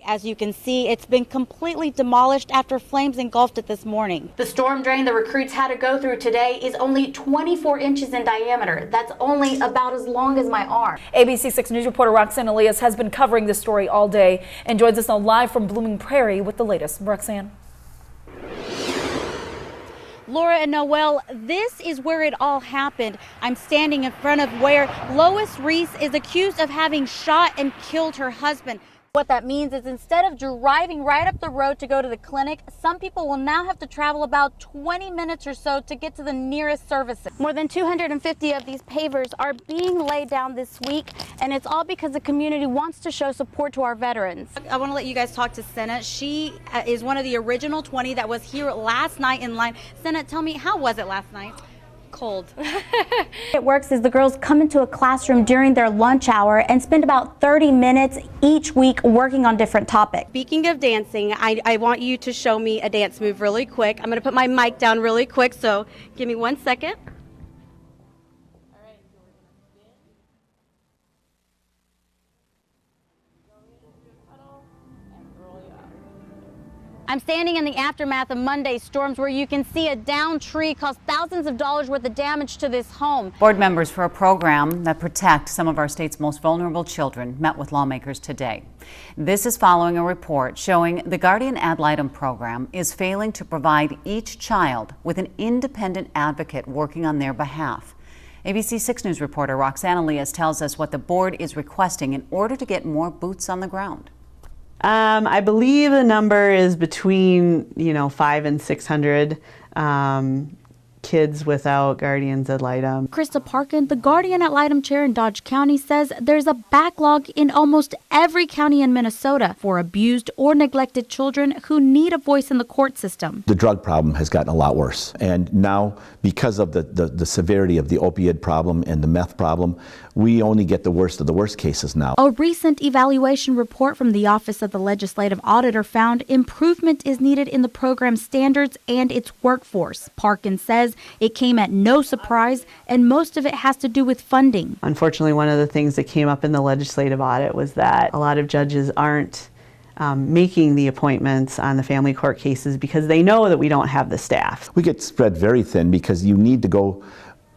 As you can see, it's been completely demolished after flames engulfed it this morning. The storm drain the recruits had to go through today is only 24 inches in diameter. That's only about as long as my arm. ABC 6 News reporter Roxanne Elias has been covering this story all day and joins us now live from Blooming Prairie with the latest. Roxanne. Laura and Noel, this is where it all happened. I'm standing in front of where Lois Reese is accused of having shot and killed her husband. What that means is instead of driving right up the road to go to the clinic, some people will now have to travel about 20 minutes or so to get to the nearest services. More than 250 of these pavers are being laid down this week, and it's all because the community wants to show support to our veterans. I want to let you guys talk to Senna. She is one of the original 20 that was here last night in line. Senna, tell me, how was it last night? Cold. It works is the girls come into a classroom during their lunch hour and spend about 30 minutes each week working on different topics. Speaking of dancing, I want you to show me a dance move really quick. I'm going to put my mic down really quick, so give me 1 second. I'm standing in the aftermath of Monday's storms where you can see a downed tree caused thousands of dollars worth of damage to this home. Board members for a program that protects some of our state's most vulnerable children met with lawmakers today. This is following a report showing the Guardian Ad Litem program is failing to provide each child with an independent advocate working on their behalf. ABC 6 News reporter Roxanne Elias tells us what the board is requesting in order to get more boots on the ground. I believe the number is between 500 and 600 kids without guardians ad litem. Krista Parkin, the Guardian ad litem chair in Dodge County, says there's a backlog in almost every county in Minnesota for abused or neglected children who need a voice in the court system. The drug problem has gotten a lot worse, and now because of the severity of the opioid problem and the meth problem, we only get the worst of the worst cases now. A recent evaluation report from the Office of the Legislative Auditor found improvement is needed in the program's standards and its workforce. Parkin says it came at no surprise, and most of it has to do with funding. Unfortunately, one of the things that came up in the legislative audit was that a lot of judges aren't making the appointments on the family court cases because they know that we don't have the staff. We get spread very thin because you need to go,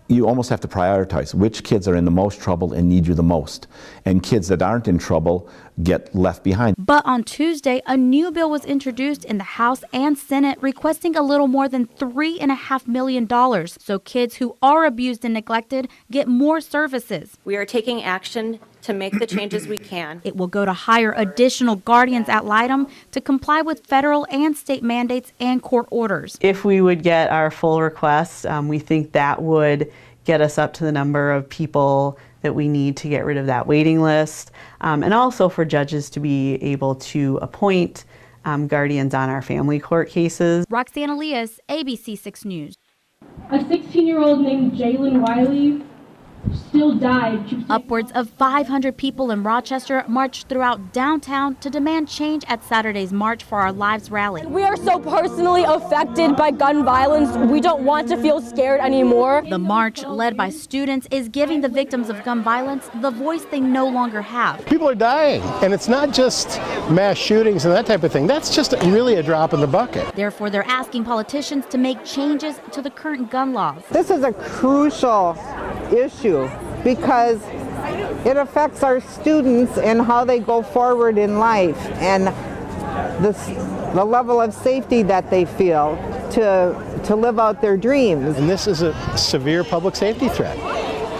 you almost have to prioritize which kids are in the most trouble and need you the most. And kids that aren't in trouble get left behind. But on Tuesday, a new bill was introduced in the House and Senate requesting a little more than $3.5 million so kids who are abused and neglected get more services. We are taking action to make the changes we can. It will go to hire additional guardians ad litem to comply with federal and state mandates and court orders. If we would get our full request, we think that would get us up to the number of people that we need to get rid of that waiting list, and also for judges to be able to appoint guardians on our family court cases. Roxanne Elias, ABC 6 News. A 16-year-old named Jalen Wiley still died. Upwards of 500 people in Rochester marched throughout downtown to demand change at Saturday's March for Our Lives rally. We are so personally affected by gun violence. We don't want to feel scared anymore. The march, led by students, is giving the victims of gun violence the voice they no longer have. People are dying, and it's not just mass shootings and that type of thing. That's just really a drop in the bucket. Therefore, they're asking politicians to make changes to the current gun laws. This is a crucial issue because it affects our students and how they go forward in life and the level of safety that they feel to live out their dreams. And this is a severe public safety threat.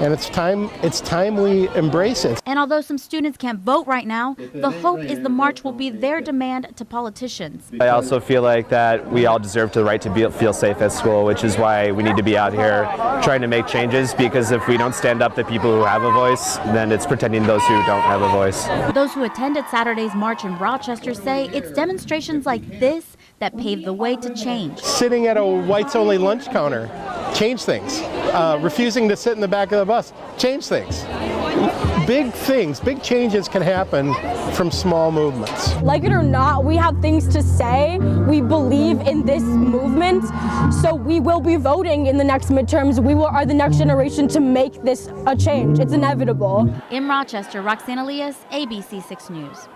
And it's time we embrace it. And although some students can't vote right now, the hope is the march will be their demand to politicians. I also feel like that we all deserve the right to feel safe at school, which is why we need to be out here trying to make changes, because if we don't stand up to people who have a voice, then it's pretending those who don't have a voice. Those who attended Saturday's march in Rochester say it's demonstrations like this that paved the way to change. Sitting at a whites-only lunch counter, change things. Refusing to sit in the back of the bus, change things. Big things, big changes can happen from small movements. Like it or not, we have things to say. We believe in this movement, so we will be voting in the next midterms. We are the next generation to make this a change. It's inevitable. In Rochester, Roxanne Elias, ABC 6 News.